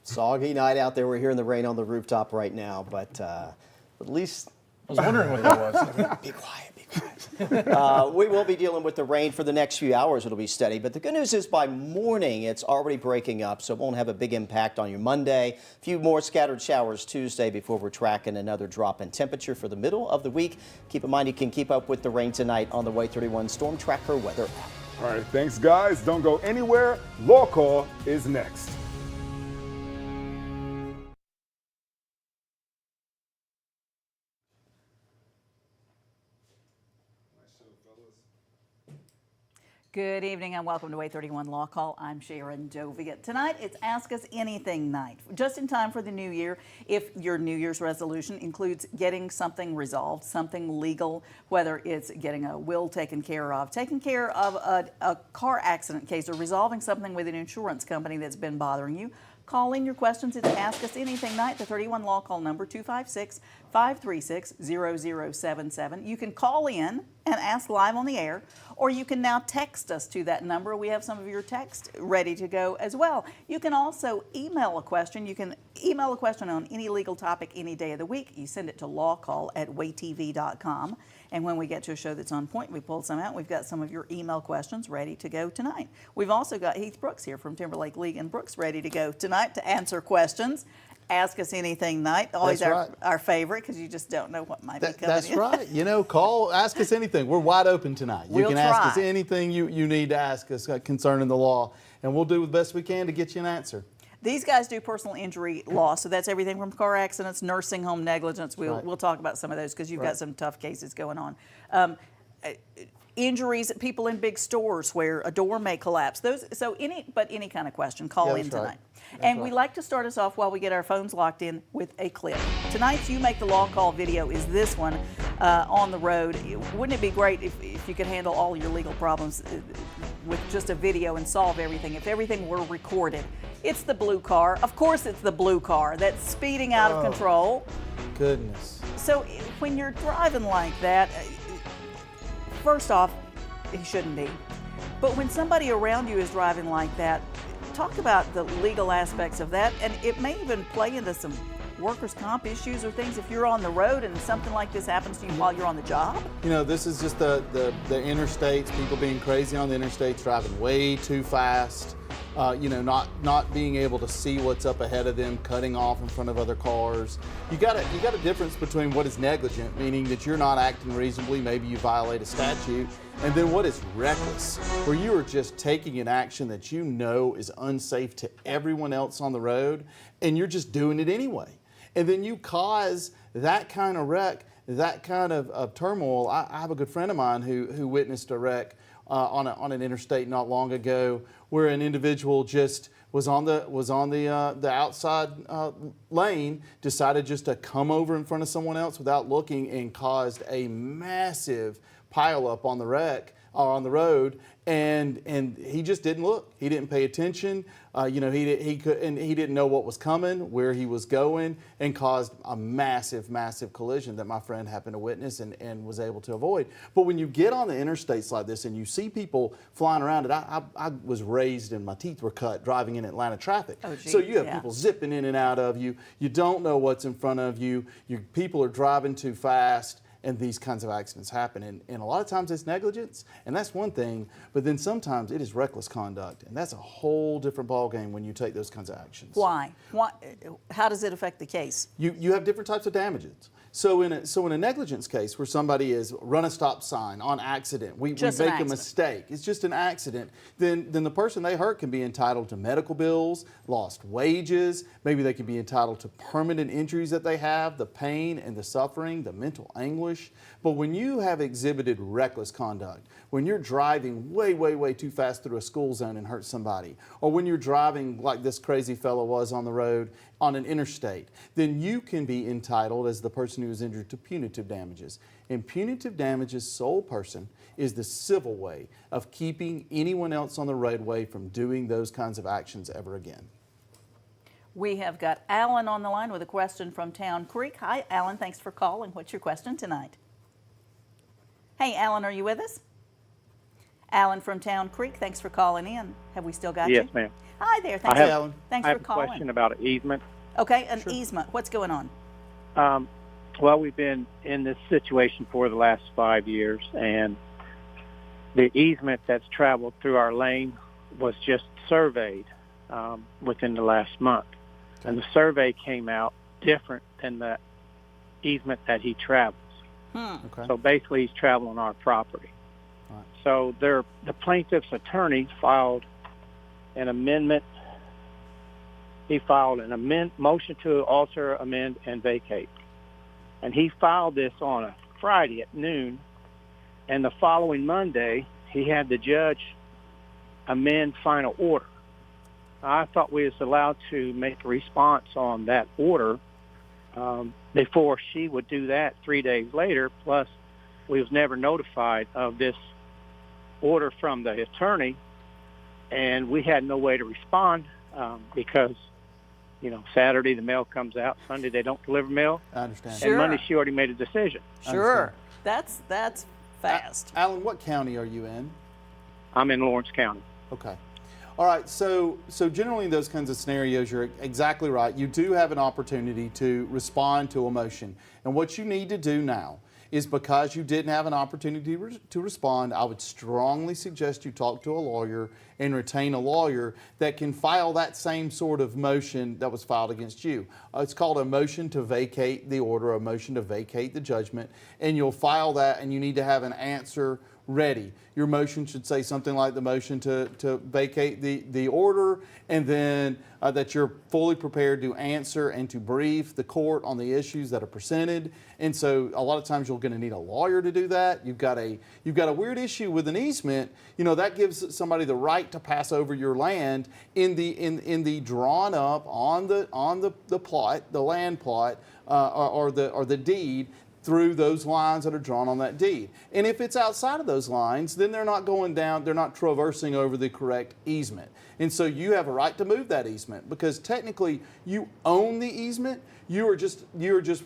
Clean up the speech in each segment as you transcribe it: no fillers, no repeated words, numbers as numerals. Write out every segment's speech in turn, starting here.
Soggy night out there. We're hearing the rain on the rooftop right now, but at least I was wondering what that was. be quiet, be quiet. We will be dealing with the rain for the next few hours. It'll be steady, but the good news is by morning it's already breaking up, so it won't have a big impact on your Monday. A few more scattered showers Tuesday before we're tracking another drop in temperature for the middle of the week. Keep in mind you can keep up with the rain tonight on the WAAY 31 Storm Tracker weather app. All right, thanks, guys. Don't go anywhere. LawCall is next. Good evening and welcome to WAAY 31 Law Call. I'm Sharon Doviet. Tonight it's Ask Us Anything night, just in time for the new year. If your New Year's resolution includes getting something resolved, something legal, whether it's getting a will taken care of a car accident case, or resolving something with an insurance company that's been bothering you, call in your questions. It's Ask Us Anything night. The 31 Law Call number 256-536-0077. You can call in and ask live on the air, or you can now text us to that number. We have some of your text ready to go as well. You can also email a question. You can email a question on any legal topic any day of the week. You send it to lawcall@waaytv.com. And when we get to a show that's on point, we pull some out. We've got some of your email questions ready to go tonight. We've also got Heath Brooks here from Timberlake League and Brooks ready to go tonight to answer questions. Ask Us Anything night, always our favorite, because you just don't know what might be coming That's in. right. You know, call, ask us anything. We're wide open tonight. You We'll can ask us try. anything you need to ask us concerning the law, and we'll do the best we can to get you an answer. These guys do personal injury law, so that's everything from car accidents, nursing home negligence. We'll talk about some of those because you've got some tough cases going on. Injuries, people in big stores where a door may collapse. Any kind of question, call in tonight. And we like to start us off while we get our phones locked in with a clip. Tonight's You Make the Law Call video is this one on the road. Wouldn't it be great if you could handle all your legal problems with just a video and solve everything, if everything were recorded? It's the blue car. Of course it's the blue car that's speeding out of control. Goodness. So when you're driving like that, first off, he shouldn't be. But when somebody around you is driving like that, talk about the legal aspects of that, and it may even play into some workers' comp issues or things if you're on the road and something like this happens to you while you're on the job. You know, this is just the interstates, people being crazy on the interstates, driving way too fast. You know, not being able to see what's up ahead of them, cutting off in front of other cars. You got a difference between what is negligent, meaning that you're not acting reasonably, maybe you violate a statute, and then what is reckless, where you are just taking an action that you know is unsafe to everyone else on the road, and you're just doing it anyway. And then you cause that kind of wreck, that kind of turmoil. I have a good friend of mine who witnessed a wreck on an interstate not long ago, where an individual just was on the outside lane, decided just to come over in front of someone else without looking, and caused a massive pileup on the wreck on the road, and he just didn't look. He didn't pay attention. You know, he didn't know what was coming, where he was going, and caused a massive collision that my friend happened to witness and was able to avoid. But when you get on the interstates like this and you see people flying around it, I was raised and my teeth were cut driving in Atlanta traffic. Oh, geez, so you have people zipping in and out of you. You don't know what's in front of you. People are driving too fast. And these kinds of accidents happen. And a lot of times it's negligence, and that's one thing, but then sometimes it is reckless conduct, and that's a whole different ballgame when you take those kinds of actions. Why? How does it affect the case? You have different types of damages. So in a negligence case where somebody is run a stop sign on accident, we make a mistake, it's just an accident, then the person they hurt can be entitled to medical bills, lost wages, maybe they can be entitled to permanent injuries that they have, the pain and the suffering, the mental anguish. But when you have exhibited reckless conduct, when you're driving way too fast through a school zone and hurt somebody, or when you're driving like this crazy fellow was on the road on an interstate, then you can be entitled, as the person who was injured, to punitive damages. And punitive damages, sole person, is the civil way of keeping anyone else on the roadway from doing those kinds of actions ever again. We have got Alan on the line with a question from Town Creek. Hi, Alan. Thanks for calling. What's your question tonight? Hey, Alan, are you with us? Alan from Town Creek, thanks for calling in. Have we still got you? Yes, ma'am. Hi there. I Thanks, have- Alan. thanks I for have a calling. question about an easement. Okay, an easement. What's going on? Well, we've been in this situation for the last 5 years, and the easement that's traveled through our lane was just surveyed within the last month. And the survey came out different than the easement that he travels. Okay. So basically, he's traveling our property. Right. So the plaintiff's attorney filed an amendment. He filed an motion to alter, amend, and vacate. And he filed this on a Friday at noon. And the following Monday, he had the judge amend final order. I thought we was allowed to make a response on that order before she would do that 3 days later. Plus, we was never notified of this order from the attorney, and we had no way to respond because, Saturday the mail comes out, Sunday they don't deliver mail, I understand. Sure. and Monday she already made a decision. Sure. That's fast. Alan, what county are you in? I'm in Lawrence County. Okay. All right. So generally in those kinds of scenarios, you're exactly right. You do have an opportunity to respond to a motion. And what you need to do now is, because you didn't have an opportunity to respond, I would strongly suggest you talk to a lawyer and retain a lawyer that can file that same sort of motion that was filed against you. It's called a motion to vacate the order, a motion to vacate the judgment, and you'll file that, and you need to have an answer ready. Your motion should say something like the motion to vacate the order, and then that you're fully prepared to answer and to brief the court on the issues that are presented. And so a lot of times you're going to need a lawyer to do that. You've got a weird issue with an easement. That gives somebody the right to pass over your land in the drawn up on the plot, the land plot, or the deed, through those lines that are drawn on that deed. And if it's outside of those lines, then they're not going down, they're not traversing over the correct easement. And so you have a right to move that easement, because technically you own the easement. You are just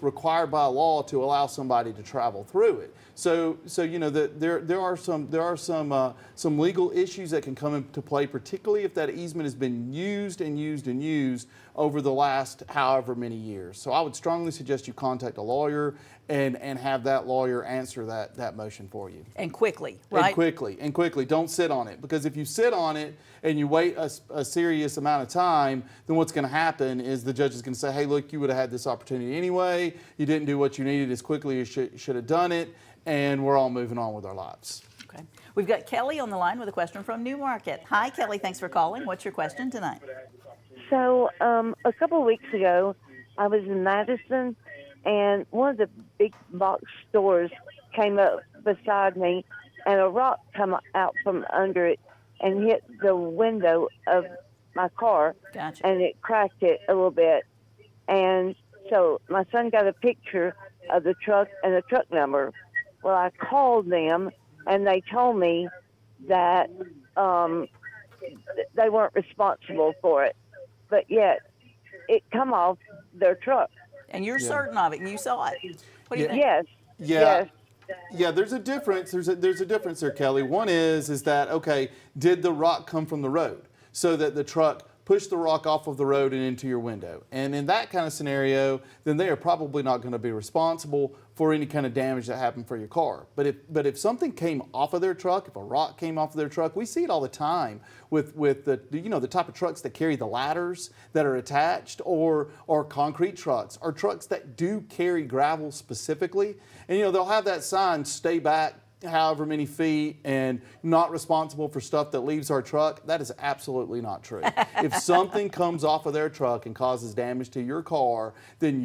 required by law to allow somebody to travel through it. So there are some legal issues that can come into play, particularly if that easement has been used and used and used over the last however many years. So I would strongly suggest you contact a lawyer and have that lawyer answer that motion for you. And quickly, right? And quickly. Don't sit on it, because if you sit on it and you wait a serious amount of time, then what's going to happen is the judge is going to say, hey, look, you would have had this opportunity anyway. You didn't do what you needed as quickly as you should have done it, and we're all moving on with our lives. Okay. We've got Kelly on the line with a question from Newmarket. Hi, Kelly. Thanks for calling. What's your question tonight? So a couple of weeks ago, I was in Madison, and one of the big box stores came up beside me, and a rock come out from under it and hit the window of my car. Gotcha. And it cracked it a little bit. And so my son got a picture of the truck and the truck number. Well, I called them, and they told me that they weren't responsible for it. But yet, it come off their truck. And you're certain of it, and you saw it. What do you think? Yes. Yeah. Yes. Yeah, there's a difference. There's a difference there, Kelly. One is that, okay, did the rock come from the road so that the truck pushed the rock off of the road and into your window? And in that kind of scenario, then they are probably not going to be responsible for any kind of damage that happened for your car. But if something came off of their truck, if a rock came off of their truck, we see it all the time with the type of trucks that carry the ladders that are attached, or concrete trucks, or trucks that do carry gravel specifically. And they'll have that sign, stay back however many feet, and not responsible for stuff that leaves our truck. That is absolutely not true. If something comes off of their truck and causes damage to your car, then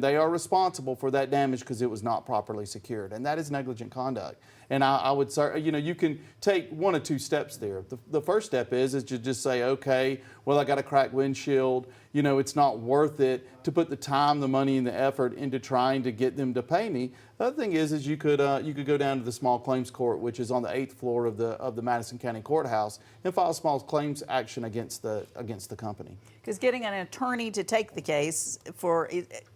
they are responsible for that damage because it was not properly secured, and that is negligent conduct. And I would say, you can take one of two steps there. The first step is to just say, okay, well, I got a cracked windshield. it's not worth it to put the time, the money, and the effort into trying to get them to pay me. The other thing is you could go down to the small claims court, which is on the 8th floor of the Madison County Courthouse, and file a small claims action against the company. Because getting an attorney to take the case for,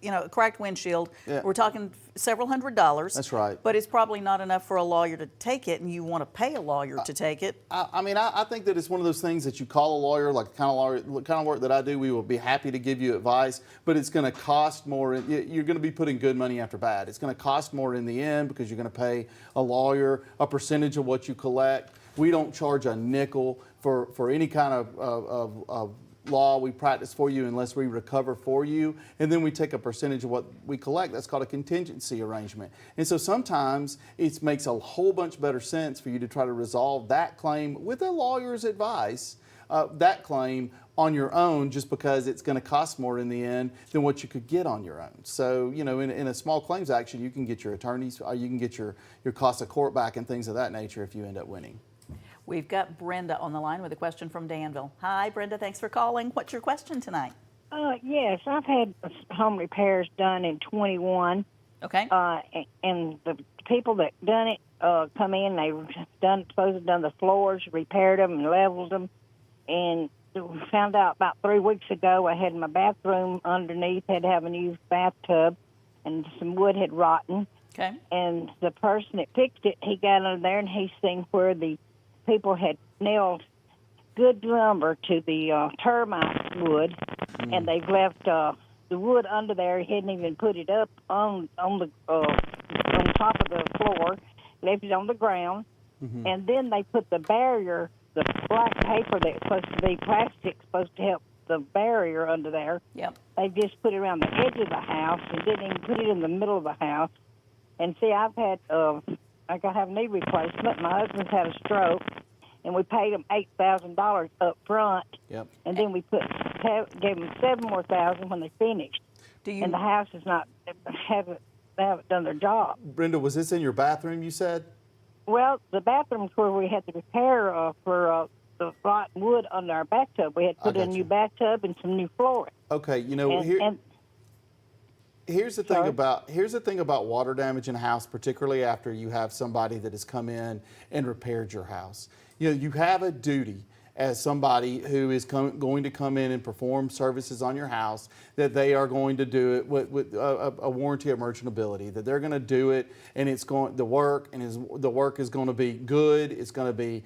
a cracked windshield, we're talking several $100s. That's right. But it's probably not enough for a lawyer to take it, and you want to pay a lawyer to take it. I think that it's one of those things that you call a lawyer, like the kind of work that I do. We will be happy to give you advice, but it's going to cost more. You're going to be putting good money after bad. It's going to cost more in the end because you're going to pay a lawyer a percentage of what you collect. We don't charge a nickel for any kind of law we practice for you unless we recover for you, and then we take a percentage of what we collect. That's called a contingency arrangement. And so sometimes it makes a whole bunch better sense for you to try to resolve that claim with a lawyer's advice, that claim on your own, just because it's going to cost more in the end than what you could get on your own. So, in a small claims action, you can get your attorneys, you can get your cost of court back and things of that nature if you end up winning. We've got Brenda on the line with a question from Danville. Hi, Brenda. Thanks for calling. What's your question tonight? Yes, I've had home repairs done in 21. Okay. And the people that done it come in. They've supposed to have done the floors, repaired them, and leveled them. And we found out about 3 weeks ago I had my bathroom underneath, had to have a new bathtub, and some wood had rotten. Okay. And the person that fixed it, he got under there and he seen where the people had nailed good lumber to the termite wood, and they've left the wood under there. He hadn't even put it up on top of the floor, left it on the ground, and then they put the barrier, the black paper that's supposed to be plastic, supposed to help the barrier under there. Yep. They just put it around the edge of the house and didn't even put it in the middle of the house. And see, I've had I got to have knee replacement. My husband's had a stroke, and we paid him $8,000 up front. Yep. And then we gave him $7,000 more when they finished. And the house is they haven't done their job. Brenda, was this in your bathroom, you said? Well, the bathroom's where we had to repair for the rotten wood under our bathtub. We had to put in a new bathtub and some new flooring. Okay, Here's the thing about water damage in a house, particularly after you have somebody that has come in and repaired your house. You have a duty as somebody who is going to come in and perform services on your house, that they are going to do it with a warranty of merchantability, that they're going to do it, and the work is going to be good. It's going to be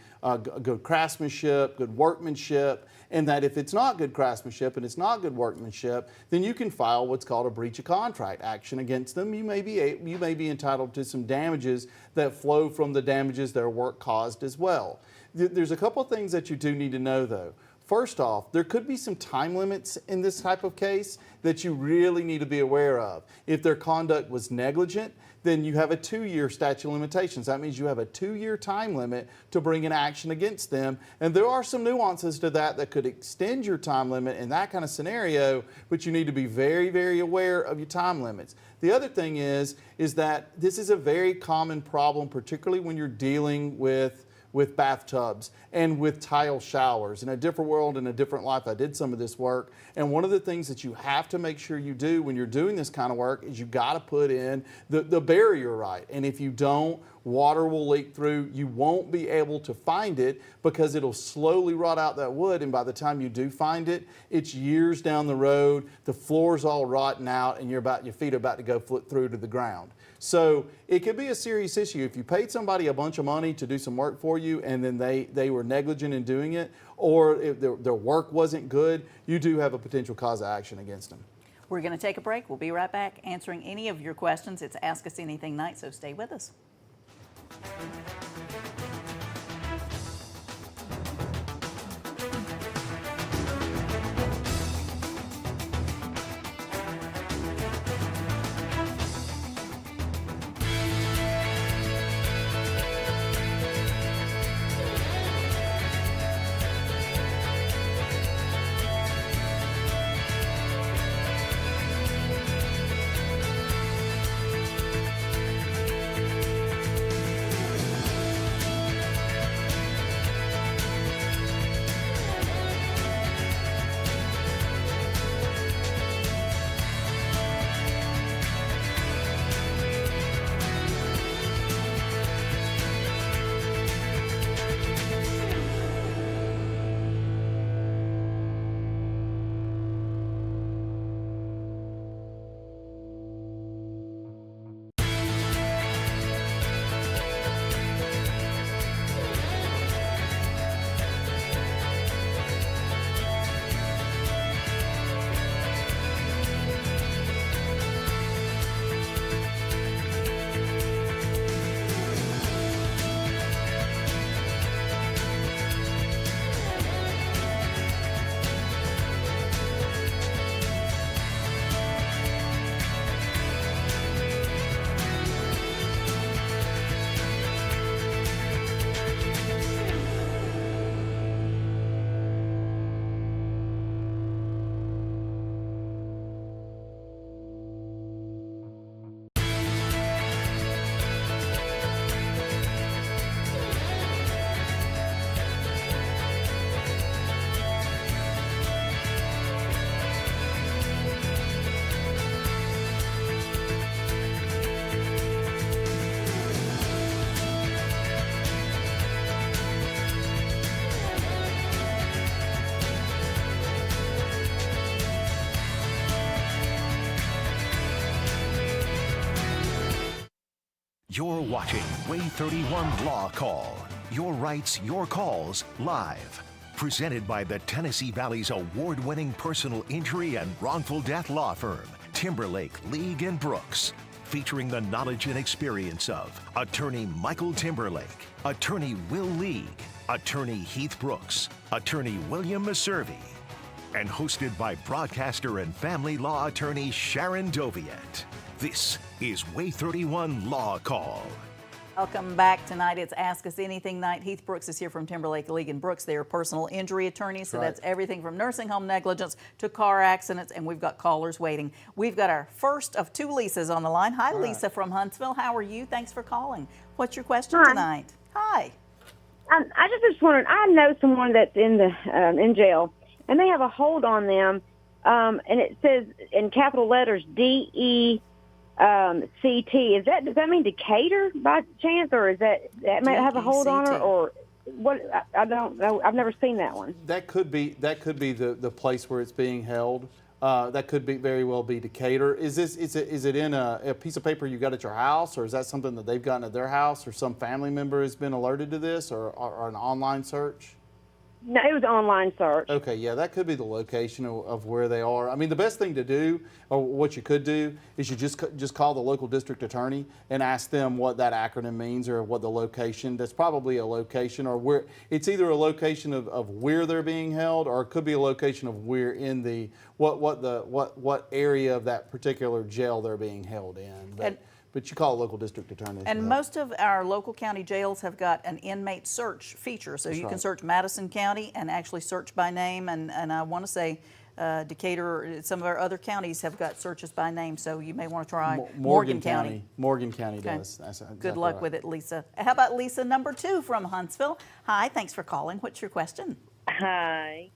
good craftsmanship, good workmanship. And that if it's not good craftsmanship and it's not good workmanship, then you can file what's called a breach of contract action against them. You may be entitled to some damages that flow from the damages their work caused as well. There's a couple of things that you do need to know, though. First off, there could be some time limits in this type of case that you really need to be aware of. If their conduct was negligent, then you have a 2-year statute of limitations. That means you have a 2-year time limit to bring an action against them. And there are some nuances to that could extend your time limit in that kind of scenario, but you need to be very, very aware of your time limits. The other thing is that this is a very common problem, particularly when you're dealing with bathtubs and with tile showers. In a different world, in a different life, I did some of this work. And one of the things that you have to make sure you do when you're doing this kind of work is you got to put in the barrier right. And if you don't, water will leak through. You won't be able to find it because it'll slowly rot out that wood. And by the time you do find it, it's years down the road. The floor's all rotten out and your feet are about to go through to the ground. So it could be a serious issue. If you paid somebody a bunch of money to do some work for you and then they were negligent in doing it, or if their work wasn't good, you do have a potential cause of action against them. We're going to take a break. We'll be right back answering any of your questions. It's Ask Us Anything night, so stay with us. You're watching WAAY 31 Law Call. Your rights, your calls, live. Presented by the Tennessee Valley's award-winning personal injury and wrongful death law firm, Timberlake, League & Brooks. Featuring the knowledge and experience of Attorney Michael Timberlake, Attorney Will League, Attorney Heath Brooks, Attorney William Maservi. And hosted by broadcaster and family law attorney Sharon Doviet. This is WAAY 31 Law Call. Welcome back tonight. It's Ask Us Anything night. Heath Brooks is here from Timberlake, League & Brooks. They are personal injury attorneys, so that's everything from nursing home negligence to car accidents, and we've got callers waiting. We've got our first of two Lisas on the line. Hi, Lisa from Huntsville. How are you? Thanks for calling. What's your question tonight? Hi. I just was wondering, I know someone that's in jail, and they have a hold on them, and it says in capital letters DECT. Does that mean Decatur by chance, or is that might have a hold on her, or what? I don't know. I've never seen that one. That could be the place where it's being held. That could very well be Decatur. Is it in a piece of paper you got at your house, or is that something that they've gotten at their house, or some family member has been alerted to this, or an online search? No, it was an online search. Okay, yeah, that could be the location of where they are. I mean, the best thing to do, or what you could do, is you just call the local district attorney and ask them what that acronym means, or what the location. That's probably a location, or where it's either a location of where they're being held, or it could be a location of where in the what area of that particular jail they're being held in. But you call a local district attorney. And most of our local county jails have got an inmate search feature, so you can search Madison County and actually search by name, and I want to say Decatur, some of our other counties have got searches by name, so you may want to try Morgan County. Morgan County does. That's exactly Good luck with it, Lisa. How about Lisa number 2 from Huntsville? Hi, thanks for calling. What's your question? Hi.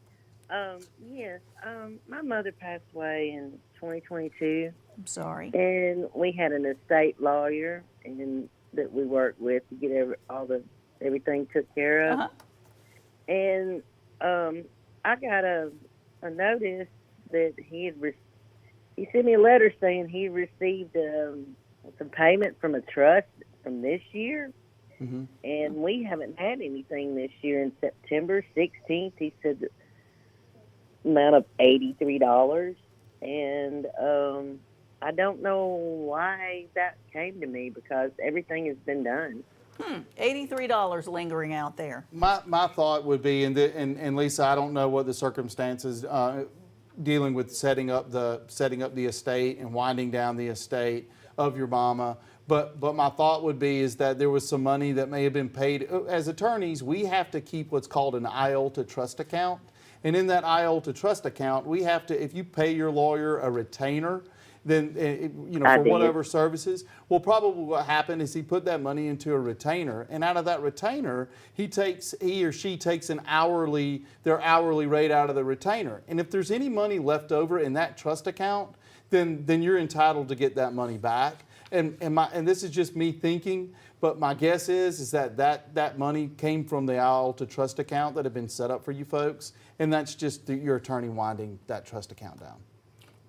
Yes, my mother passed away in 2022. I'm sorry. And we had an estate lawyer and that we worked with to get everything took care of. And I got a notice that he sent me a letter saying he received some payment from a trust from this year. And we haven't had anything this year. In September 16th, he said the amount of $83. And I don't know why that came to me, because everything has been done. $83 lingering out there. My thought would be, and Lisa, I don't know what the circumstances dealing with setting up the estate and winding down the estate of your mama. But my thought would be is that there was some money that may have been paid. As attorneys, we have to keep what's called an IOLTA trust account. And in that IOLTA trust account, we have to, if you pay your lawyer a retainer, then, for whatever services, well, probably what happened is he put that money into a retainer, and out of that retainer, he or she takes their hourly rate out of the retainer. And if there's any money left over in that trust account, then you're entitled to get that money back. And this is just me thinking, but my guess is that money came from the IOLTA trust account that had been set up for you folks, and that's just your attorney winding that trust account down.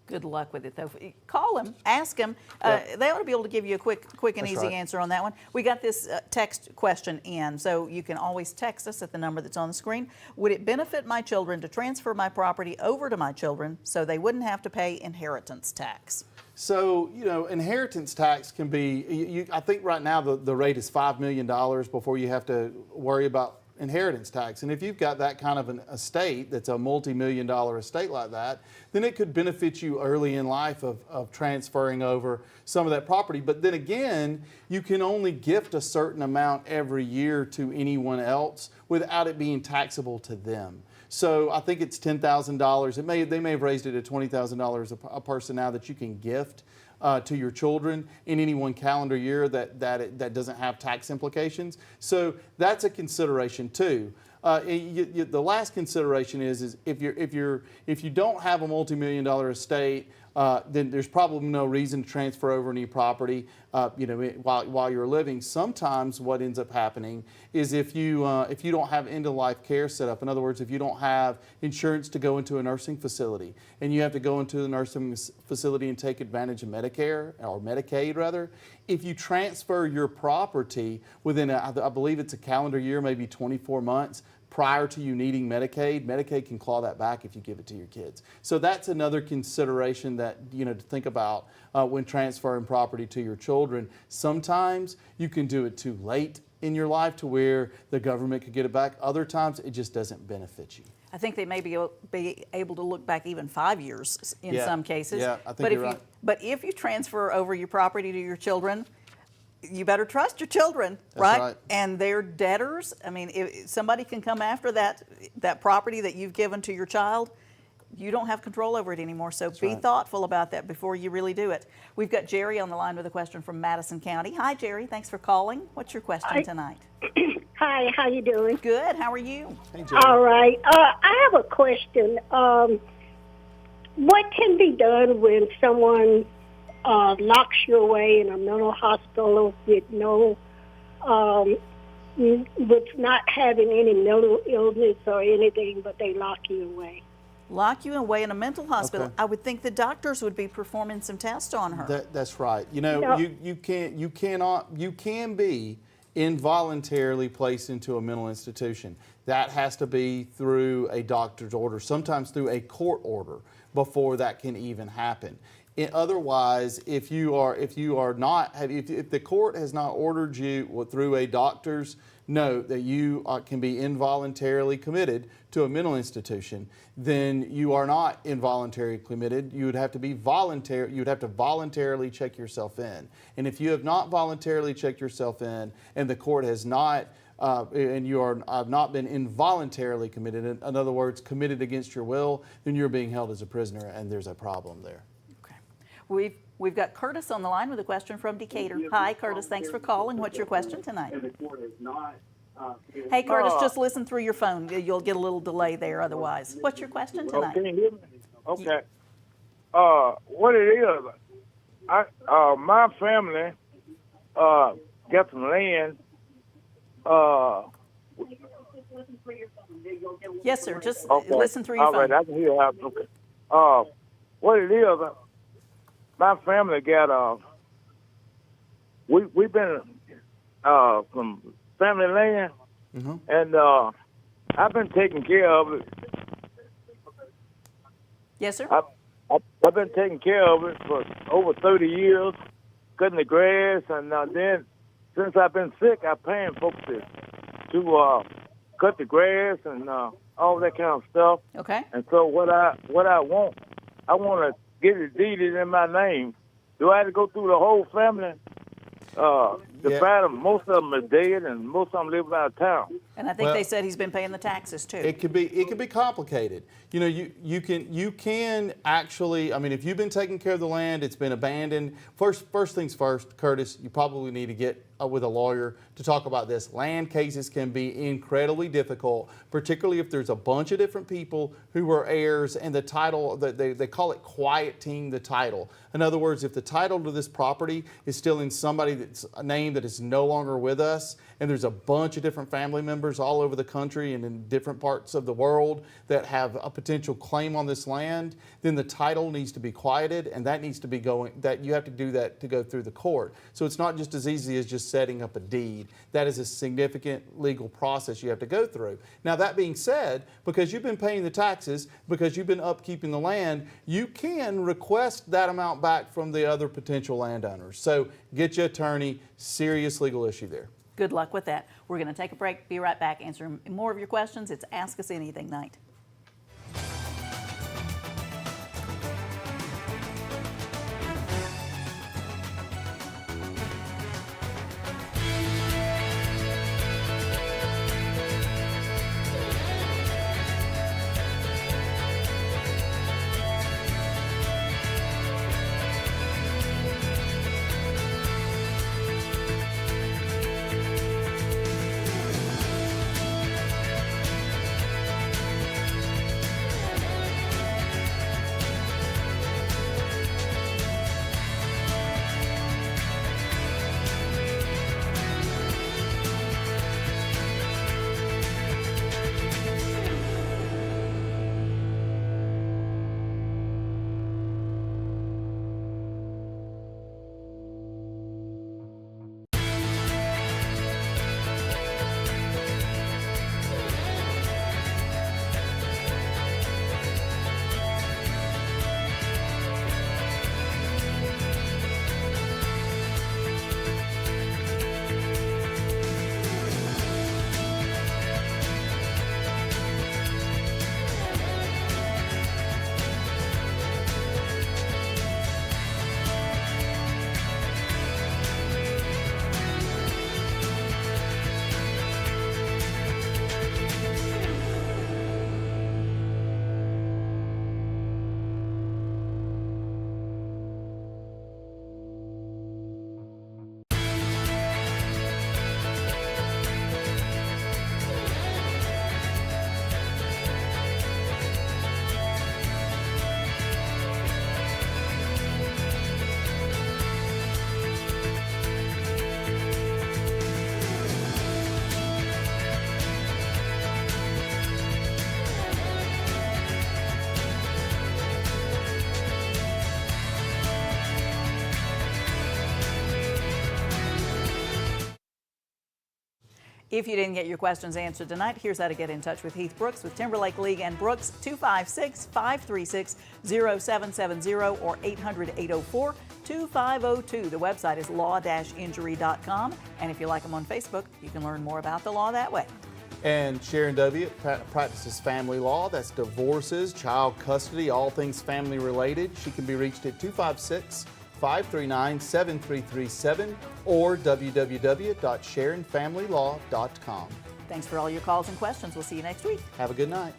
Good luck with it, though. Call him, ask him. They ought to be able to give you a quick and easy answer on that one. We got this text question in, so you can always text us at the number that's on the screen. Would it benefit my children to transfer my property over to my children so they wouldn't have to pay inheritance tax? So, inheritance tax can be, I think right now the rate is $5 million before you have to worry about inheritance tax. And if you've got that kind of an estate that's a multi-million-dollar estate like that, then it could benefit you early in life of transferring over some of that property. But then again, you can only gift a certain amount every year to anyone else without it being taxable to them. So I think it's $10,000. They may have raised it to $20,000 a person now that you can gift to your children in any one calendar year that doesn't have tax implications. So that's a consideration too. The last consideration is if you don't have a multi-million-dollar estate, then there's probably no reason to transfer over any property, while you're living. Sometimes what ends up happening is if you don't have end-of-life care set up, in other words, if you don't have insurance to go into a nursing facility and you have to go into the nursing facility and take advantage of Medicare or Medicaid rather, if you transfer your property within, I believe it's a calendar year, maybe 24 months, prior to you needing Medicaid, Medicaid can claw that back if you give it to your kids. So that's another consideration that, to think about when transferring property to your children. Sometimes you can do it too late in your life to where the government could get it back. Other times it just doesn't benefit you. I think they may be able to look back even 5 years in some cases. Yeah, I think you're right. But if you transfer over your property to your children, you better trust your children, right? And they're debtors. I mean, if somebody can come after that property that you've given to your child, you don't have control over it anymore. So be thoughtful about that before you really do it. We've got Jerry on the line with a question from Madison County. Hi, Jerry. Thanks for calling. What's your question tonight? Hi, how you doing? Good. How are you? Hey, Jerry. All right. I have a question. What can be done when someone locks you away in a mental hospital with with not having any mental illness or anything, but they lock you away? Lock you away in a mental hospital. Okay. I would think the doctors would be performing some tests on her. That's right. You can be involuntarily placed into a mental institution. That has to be through a doctor's order, sometimes through a court order before that can even happen. Otherwise, if the court has not ordered you through a doctor's note that you can be involuntarily committed to a mental institution, then you are not involuntarily committed. You would have to be voluntary. You would have to voluntarily check yourself in. And if you have not voluntarily checked yourself in, and the court has not, and you have not been involuntarily committed, in other words, committed against your will, then you're being held as a prisoner, and there's a problem there. We've got Curtis on the line with a question from Decatur. Hi, Curtis. Thanks for calling. What's your question tonight? Hey, Curtis, just listen through your phone. You'll get a little delay there otherwise. What's your question tonight? Can you hear me? Okay. What it is, my family got some land. Yes, sir. Just listen through your phone. All right, I can hear you. Okay. What it is, my family got we've been from family land, and I've been taking care of it. Yes, sir. I've been taking care of it for over 30 years, cutting the grass, and then since I've been sick, I'm paying folks to cut the grass and all that kind of stuff. Okay. And so what I want to get it deeded in my name. Do I have to go through the whole family? Most of them are dead, and most of them live out of town. And I think they said he's been paying the taxes too. It could be complicated. You can actually. I mean, if you've been taking care of the land, it's been abandoned. First things first, Curtis. You probably need to get with a lawyer to talk about this. Land cases can be incredibly difficult, particularly if there's a bunch of different people who are heirs, and the title they call it quieting the title. In other words, if the title to this property is still in somebody that's a name that is no longer with us, and there's a bunch of different family members all over the country and in different parts of the world that have a potential claim on this land, then the title needs to be quieted, and that needs to be you have to do that to go through the court. So it's not just as easy as just setting up a deed. That is a significant legal process you have to go through. Now, that being said, because you've been paying the taxes, because you've been upkeeping the land, you can request that amount back from the other potential landowners. So get your attorney. Serious legal issue there. Good luck with that. We're going to take a break. Be right back. Answering more of your questions. It's Ask Us Anything night. If you didn't get your questions answered tonight, here's how to get in touch with Heath Brooks with Timberlake League and Brooks, 256-536-0770 or 800-804-2502. The website is law-injury.com. And if you like them on Facebook, you can learn more about the law that way. And Sharon Doviet practices family law. That's divorces, child custody, all things family related. She can be reached at 256-539-7337 or www.sharonfamilylaw.com. Thanks for all your calls and questions. We'll see you next week. Have a good night.